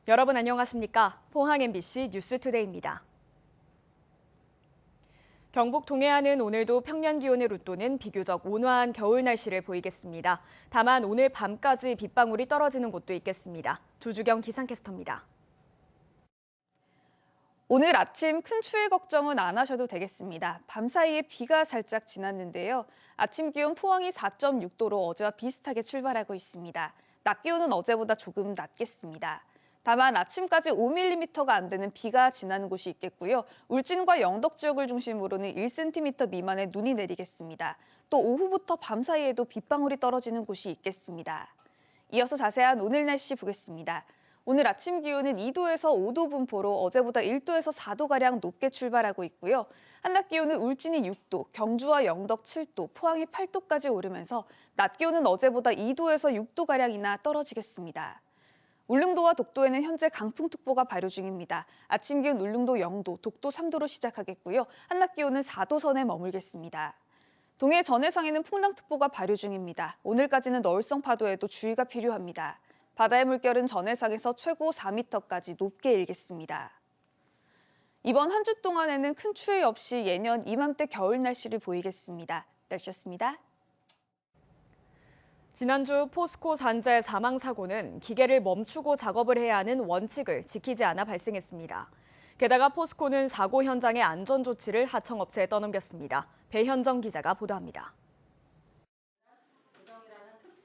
여러분 안녕하십니까? 포항 MBC 뉴스투데이입니다. 경북 동해안은 오늘도 평년 기온의 로또는 비교적 온화한 겨울 날씨를 보이겠습니다. 다만 오늘 밤까지 빗방울이 떨어지는 곳도 있겠습니다. 조주경 기상캐스터입니다. 오늘 아침 큰 추위 걱정은 안 하셔도 되겠습니다. 밤사이에 비가 살짝 지났는데요. 아침 기온 포항이 4.6도로 어제와 비슷하게 출발하고 있습니다. 낮 기온은 어제보다 조금 낮겠습니다. 다만 아침까지 5mm가 안 되는 비가 지나는 곳이 있겠고요. 울진과 영덕 지역을 중심으로는 1cm 미만의 눈이 내리겠습니다. 또 오후부터 밤사이에도 빗방울이 떨어지는 곳이 있겠습니다. 이어서 자세한 오늘 날씨 보겠습니다. 오늘 아침 기온은 2도에서 5도 분포로 어제보다 1도에서 4도가량 높게 출발하고 있고요. 한낮 기온은 울진이 6도, 경주와 영덕 7도, 포항이 8도까지 오르면서 낮 기온은 어제보다 2도에서 6도가량이나 떨어지겠습니다. 울릉도와 독도에는 현재 강풍특보가 발효 중입니다. 아침 기온 울릉도 0도, 독도 3도로 시작하겠고요. 한낮 기온은 4도 선에 머물겠습니다. 동해 전해상에는 풍랑특보가 발효 중입니다. 오늘까지는 너울성 파도에도 주의가 필요합니다. 바다의 물결은 전해상에서 최고 4m까지 높게 일겠습니다. 이번 한 주 동안에는 큰 추위 없이 예년 이맘때 겨울 날씨를 보이겠습니다. 날씨였습니다. 지난주 포스코 산재 사망 사고는 기계를 멈추고 작업을 해야 하는 원칙을 지키지 않아 발생했습니다. 게다가 포스코는 사고 현장의 안전 조치를 하청업체에 떠넘겼습니다. 배현정 기자가 보도합니다.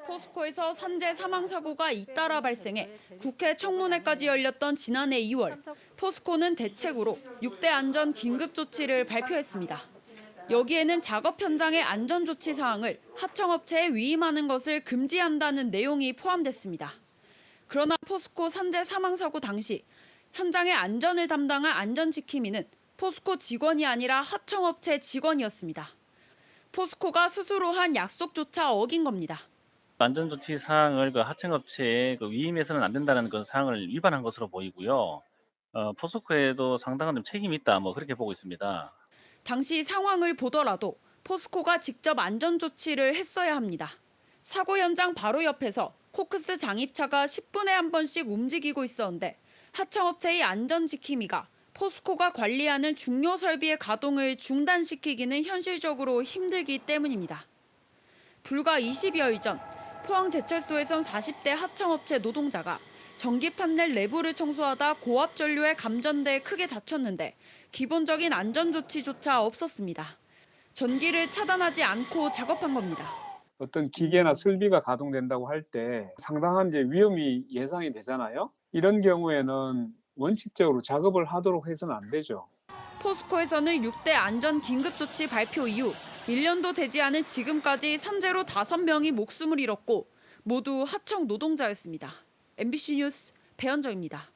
포스코에서 산재 사망 사고가 잇따라 발생해 국회 청문회까지 열렸던 지난해 2월, 포스코는 대책으로 6대 안전 긴급 조치를 발표했습니다. 여기에는 작업 현장의 안전 조치 사항을 하청업체에 위임하는 것을 금지한다는 내용이 포함됐습니다. 그러나 포스코 산재 사망 사고 당시 현장의 안전을 담당한 안전지킴이는 포스코 직원이 아니라 하청업체 직원이었습니다. 포스코가 스스로 한 약속조차 어긴 겁니다. 안전조치 사항을 하청업체에 위임해서는 안 된다는 그 사항을 위반한 것으로 보이고요. 포스코에도 상당한 좀 책임이 있다, 그렇게 보고 있습니다. 당시 상황을 보더라도 포스코가 직접 안전조치를 했어야 합니다. 사고 현장 바로 옆에서 코크스 장입차가 10분에 한 번씩 움직이고 있었는데 하청업체의 안전지킴이가 포스코가 관리하는 중요 설비의 가동을 중단시키기는 현실적으로 힘들기 때문입니다. 불과 20여일 전 포항제철소에선 40대 하청업체 노동자가 전기 판넬 내부를 청소하다 고압 전류에 감전돼 크게 다쳤는데 기본적인 안전 조치조차 없었습니다. 전기를 차단하지 않고 작업한 겁니다. 어떤 기계나 설비가 가동된다고 할 때 상당한 위험이 예상이 되잖아요. 이런 경우에는 원칙적으로 작업을 하도록 해서는 안 되죠. 포스코에서는 6대 안전 긴급 조치 발표 이후 1년도 되지 않은 지금까지 산재로 5명이 목숨을 잃었고 모두 하청 노동자였습니다. MBC 뉴스 배현정입니다.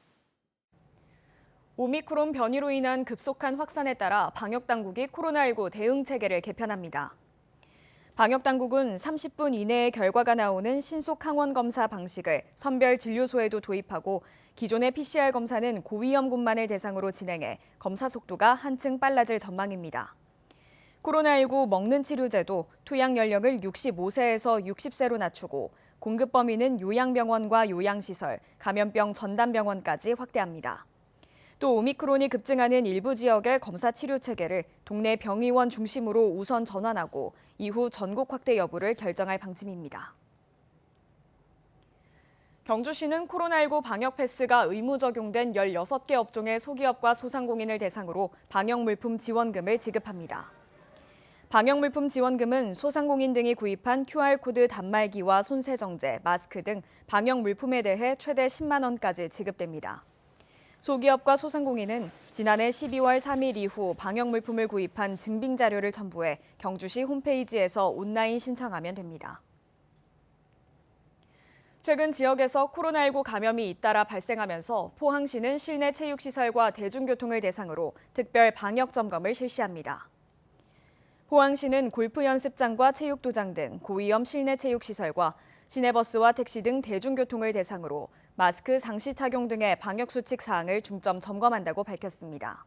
오미크론 변이로 인한 급속한 확산에 따라 방역당국이 코로나19 대응 체계를 개편합니다. 방역당국은 30분 이내에 결과가 나오는 신속 항원 검사 방식을 선별 진료소에도 도입하고 기존의 PCR 검사는 고위험군만을 대상으로 진행해 검사 속도가 한층 빨라질 전망입니다. 코로나19 먹는 치료제도 투약 연령을 65세에서 60세로 낮추고 공급 범위는 요양병원과 요양시설, 감염병 전담병원까지 확대합니다. 또 오미크론이 급증하는 일부 지역의 검사 치료 체계를 동네 병의원 중심으로 우선 전환하고 이후 전국 확대 여부를 결정할 방침입니다. 경주시는 코로나19 방역 패스가 의무 적용된 16개 업종의 소기업과 소상공인을 대상으로 방역물품 지원금을 지급합니다. 방역물품 지원금은 소상공인 등이 구입한 QR코드 단말기와 손세정제, 마스크 등 방역물품에 대해 최대 10만 원까지 지급됩니다. 소기업과 소상공인은 지난해 12월 3일 이후 방역물품을 구입한 증빙자료를 첨부해 경주시 홈페이지에서 온라인 신청하면 됩니다. 최근 지역에서 코로나19 감염이 잇따라 발생하면서 포항시는 실내 체육시설과 대중교통을 대상으로 특별 방역 점검을 실시합니다. 포항시는 골프 연습장과 체육도장 등 고위험 실내 체육시설과 시내버스와 택시 등 대중교통을 대상으로 마스크 상시 착용 등의 방역수칙 사항을 중점 점검한다고 밝혔습니다.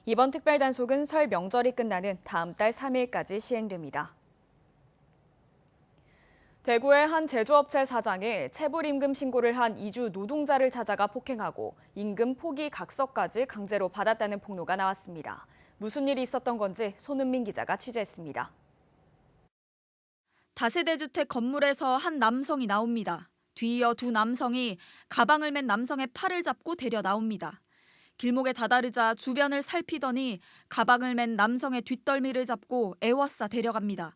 이번 특별 단속은 설 명절이 끝나는 다음 달 3일까지 시행됩니다. 대구의 한 제조업체 사장이 체불임금 신고를 한 이주 노동자를 찾아가 폭행하고 임금 포기 각서까지 강제로 받았다는 폭로가 나왔습니다. 무슨 일이 있었던 건지 손은민 기자가 취재했습니다. 다세대 주택 건물에서 한 남성이 나옵니다. 뒤이어 두 남성이 가방을 맨 남성의 팔을 잡고 데려 나옵니다. 길목에 다다르자 주변을 살피더니 가방을 맨 남성의 뒷덜미를 잡고 애워싸 데려갑니다.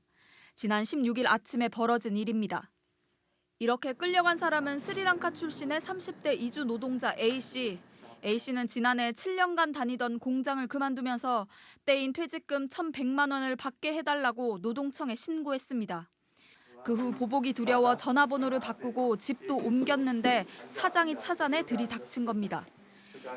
지난 16일 아침에 벌어진 일입니다. 이렇게 끌려간 사람은 스리랑카 출신의 30대 이주 노동자 A씨. A씨는 지난해 7년간 다니던 공장을 그만두면서 떼인 퇴직금 1,100만 원을 받게 해달라고 노동청에 신고했습니다. 그 후 보복이 두려워 전화번호를 바꾸고 집도 옮겼는데 사장이 찾아내 들이닥친 겁니다.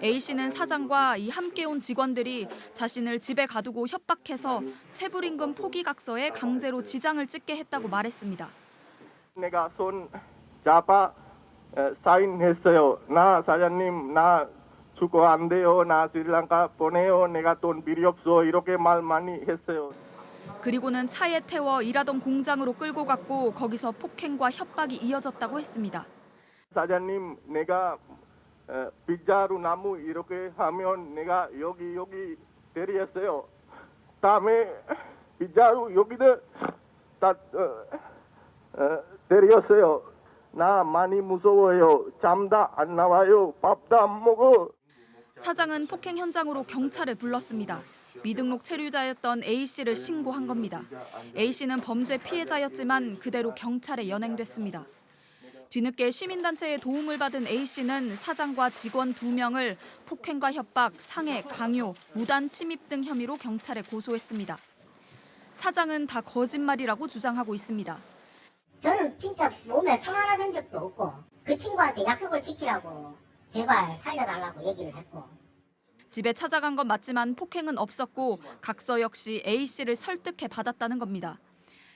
A씨는 사장과 이 함께 온 직원들이 자신을 집에 가두고 협박해서 체불임금 포기각서에 강제로 지장을 찍게 했다고 말했습니다. 내가 손 잡아 사인했어요. 나 사장님 나 주고 안 돼요. 나 스리랑카 보내요. 내가 돈 필요 없어. 이렇게 말 많이 했어요. 그리고는 차에 태워 일하던 공장으로 끌고 갔고 거기서 폭행과 협박이 이어졌다고 했습니다. 사장님 내가 빗자루 나무 이렇게 하면 내가 여기 때렸어요. 다음에 빗자루 여기다 다 때렸어요. 나 많이 무서워요. 잠도 안 나와요. 밥도 안 먹어. 사장은 폭행 현장으로 경찰을 불렀습니다. 미등록 체류자였던 A씨를 신고한 겁니다. A씨는 범죄 피해자였지만 그대로 경찰에 연행됐습니다. 뒤늦게 시민단체의 도움을 받은 A씨는 사장과 직원 2명을 폭행과 협박, 상해, 강요, 무단 침입 등 혐의로 경찰에 고소했습니다. 사장은 다 거짓말이라고 주장하고 있습니다. 저는 진짜 몸에 손 하나 댄 적도 없고 그 친구한테 약속을 지키라고 제발 살려달라고 얘기를 했고. 집에 찾아간 건 맞지만 폭행은 없었고 각서 역시 A씨를 설득해 받았다는 겁니다.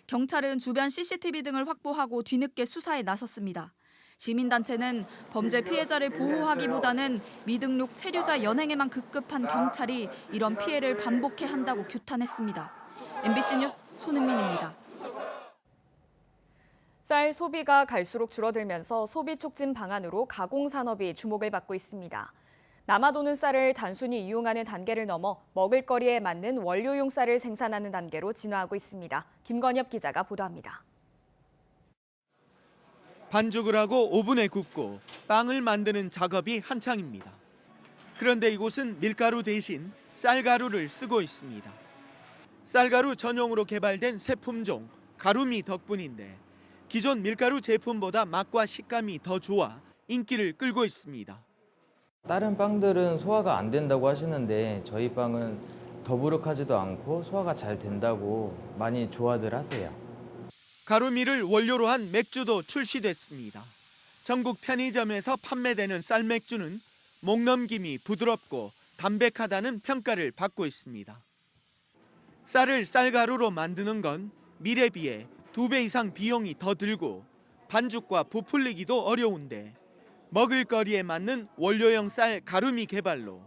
경찰은 주변 CCTV 등을 확보하고 뒤늦게 수사에 나섰습니다. 시민단체는 범죄 피해자를 보호하기보다는 미등록 체류자 연행에만 급급한 경찰이 이런 피해를 반복해 한다고 규탄했습니다. MBC 뉴스 손은민입니다. 쌀 소비가 갈수록 줄어들면서 소비 촉진 방안으로 가공산업이 주목을 받고 있습니다. 남아도는 쌀을 단순히 이용하는 단계를 넘어 먹을거리에 맞는 원료용 쌀을 생산하는 단계로 진화하고 있습니다. 김건엽 기자가 보도합니다. 반죽을 하고 오븐에 굽고 빵을 만드는 작업이 한창입니다. 그런데 이곳은 밀가루 대신 쌀가루를 쓰고 있습니다. 쌀가루 전용으로 개발된 새 품종 가루미 덕분인데 기존 밀가루 제품보다 맛과 식감이 더 좋아 인기를 끌고 있습니다. 다른 빵들은 소화가 안 된다고 하시는데 저희 빵은 더부룩하지도 않고 소화가 잘 된다고 많이 좋아들 하세요. 가루미를 원료로 한 맥주도 출시됐습니다. 전국 편의점에서 판매되는 쌀맥주는 목넘김이 부드럽고 담백하다는 평가를 받고 있습니다. 쌀을 쌀가루로 만드는 건 밀에 비해 2배 이상 비용이 더 들고 반죽과 부풀리기도 어려운데 먹을거리에 맞는 원료용 쌀 가루미 개발로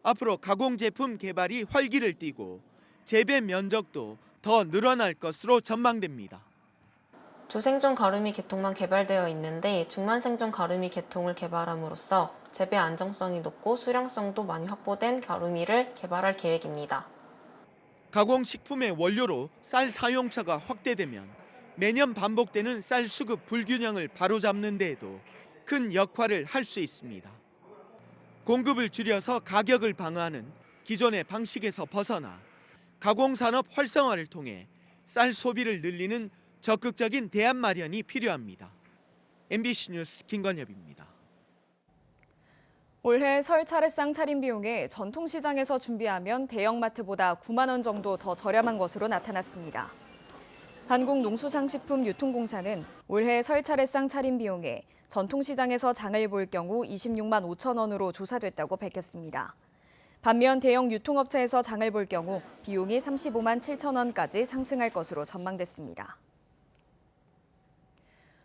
앞으로 가공 제품 개발이 활기를 띠고 재배 면적도 더 늘어날 것으로 전망됩니다. 조생종 가루미 계통만 개발되어 있는데 중만생종 가루미 계통을 개발함으로써 재배 안정성이 높고 수량성도 많이 확보된 가루미를 개발할 계획입니다. 가공식품의 원료로 쌀 사용처가 확대되면 매년 반복되는 쌀 수급 불균형을 바로잡는 데에도 큰 역할을 할 수 있습니다. 공급을 줄여서 가격을 방어하는 기존의 방식에서 벗어나 가공산업 활성화를 통해 쌀 소비를 늘리는 적극적인 대안 마련이 필요합니다. MBC 뉴스 김건엽입니다. 올해 설 차례상 차림 비용이 전통시장에서 준비하면 대형마트보다 9만 원 정도 더 저렴한 것으로 나타났습니다. 한국농수산식품유통공사는 올해 설 차례상 차림 비용이 전통시장에서 장을 볼 경우 26만 5천 원으로 조사됐다고 밝혔습니다. 반면 대형 유통업체에서 장을 볼 경우 비용이 35만 7천 원까지 상승할 것으로 전망됐습니다.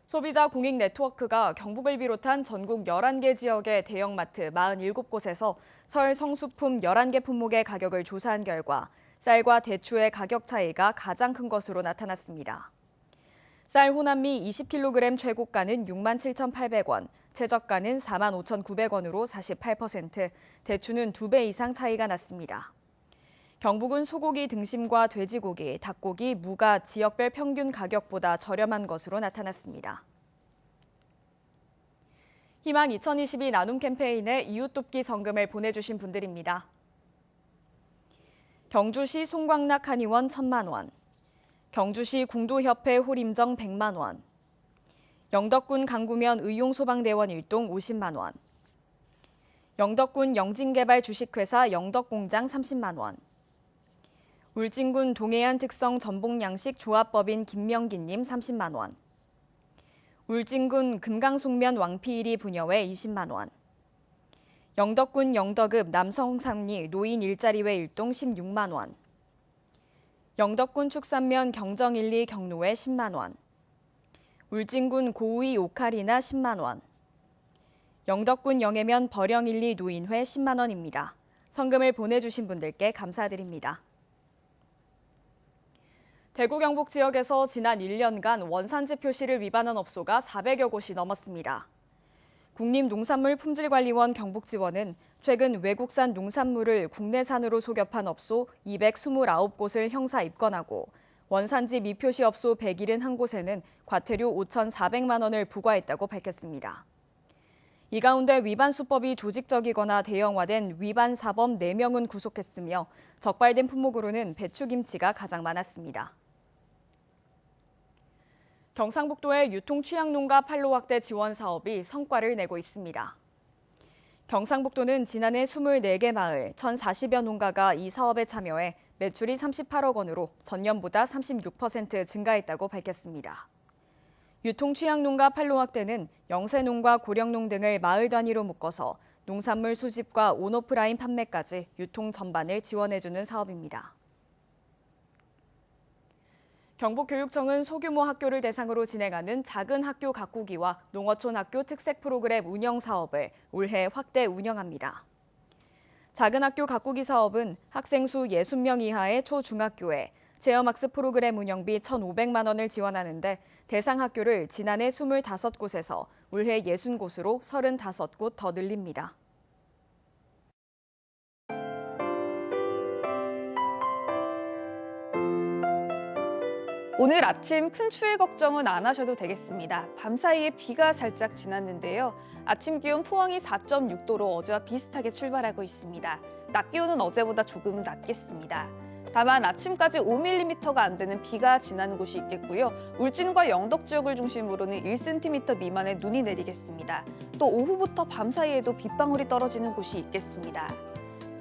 소비자 공익 네트워크가 경북을 비롯한 전국 11개 지역의 대형마트 47곳에서 설 성수품 11개 품목의 가격을 조사한 결과 쌀과 대추의 가격 차이가 가장 큰 것으로 나타났습니다. 쌀 호남미 20kg 최고가는 67,800원, 최저가는 45,900원으로 48%, 대추는 2배 이상 차이가 났습니다. 경북은 소고기 등심과 돼지고기, 닭고기, 무가 지역별 평균 가격보다 저렴한 것으로 나타났습니다. 희망 2022 나눔 캠페인에 이웃 돕기 성금을 보내주신 분들입니다. 경주시 송광락 한의원 1,000만 원, 경주시 궁도협회 홀임정 100만 원, 영덕군 강구면 의용소방대원 일동 50만 원, 영덕군 영진개발 주식회사 영덕공장 30만 원, 울진군 동해안 특성 전복양식 조합법인 김명기님 30만 원, 울진군 금강송면 왕피일이 부녀회 20만 원, 영덕군 영덕읍 남성삼리 노인 일자리회 일동 16만 원, 영덕군 축산면 경정1, 2 경로회 10만 원, 울진군 고우이 오카리나 10만 원, 영덕군 영해면 버령1, 2 노인회 10만 원입니다. 성금을 보내주신 분들께 감사드립니다. 대구 경북 지역에서 지난 1년간 원산지 표시를 위반한 업소가 400여 곳이 넘었습니다. 국립농산물품질관리원 경북지원은 최근 외국산 농산물을 국내산으로 소개한 업소 229곳을 형사 입건하고 원산지 미표시 업소 171곳에는 과태료 5,400만 원을 부과했다고 밝혔습니다. 이 가운데 위반 수법이 조직적이거나 대형화된 위반 사범 4명은 구속했으며 적발된 품목으로는 배추김치가 가장 많았습니다. 경상북도의 유통취약농가 판로 확대 지원 사업이 성과를 내고 있습니다. 경상북도는 지난해 24개 마을 1,040여 농가가 이 사업에 참여해 매출이 38억 원으로 전년보다 36% 증가했다고 밝혔습니다. 유통취약농가 판로 확대는 영세농과 고령농 등을 마을 단위로 묶어서 농산물 수집과 온오프라인 판매까지 유통 전반을 지원해주는 사업입니다. 경북교육청은 소규모 학교를 대상으로 진행하는 작은 학교 가꾸기와 농어촌 학교 특색 프로그램 운영 사업을 올해 확대 운영합니다. 작은 학교 가꾸기 사업은 학생 수 60명 이하의 초중학교에 체험학습 프로그램 운영비 1,500만 원을 지원하는데 대상 학교를 지난해 25곳에서 올해 60곳으로 35곳 더 늘립니다. 오늘 아침 큰 추위 걱정은 안 하셔도 되겠습니다. 밤사이에 비가 살짝 지났는데요. 아침 기온 포항이 4.6도로 어제와 비슷하게 출발하고 있습니다. 낮 기온은 어제보다 조금 낮겠습니다. 다만 아침까지 5mm가 안 되는 비가 지나는 곳이 있겠고요. 울진과 영덕 지역을 중심으로는 1cm 미만의 눈이 내리겠습니다. 또 오후부터 밤사이에도 빗방울이 떨어지는 곳이 있겠습니다.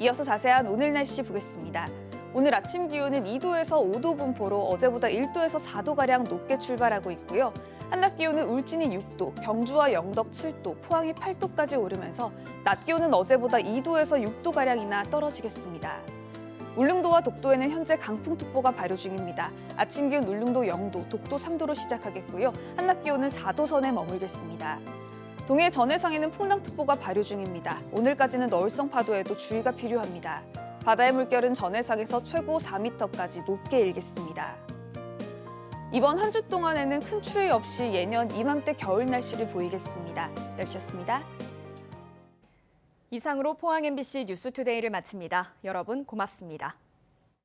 이어서 자세한 오늘 날씨 보겠습니다. 오늘 아침 기온은 2도에서 5도 분포로 어제보다 1도에서 4도가량 높게 출발하고 있고요. 한낮 기온은 울진이 6도, 경주와 영덕 7도, 포항이 8도까지 오르면서 낮 기온은 어제보다 2도에서 6도가량이나 떨어지겠습니다. 울릉도와 독도에는 현재 강풍특보가 발효 중입니다. 아침 기온 울릉도 0도, 독도 3도로 시작하겠고요. 한낮 기온은 4도 선에 머물겠습니다. 동해 전해상에는 풍랑특보가 발효 중입니다. 오늘까지는 너울성 파도에도 주의가 필요합니다. 바다의 물결은 전해상에서 최고 4m까지 높게 일겠습니다. 이번 한 주 동안에는 큰 추위 없이 예년 이맘때 겨울 날씨를 보이겠습니다. 날씨였습니다. 이상으로 포항 MBC 뉴스투데이를 마칩니다. 여러분 고맙습니다.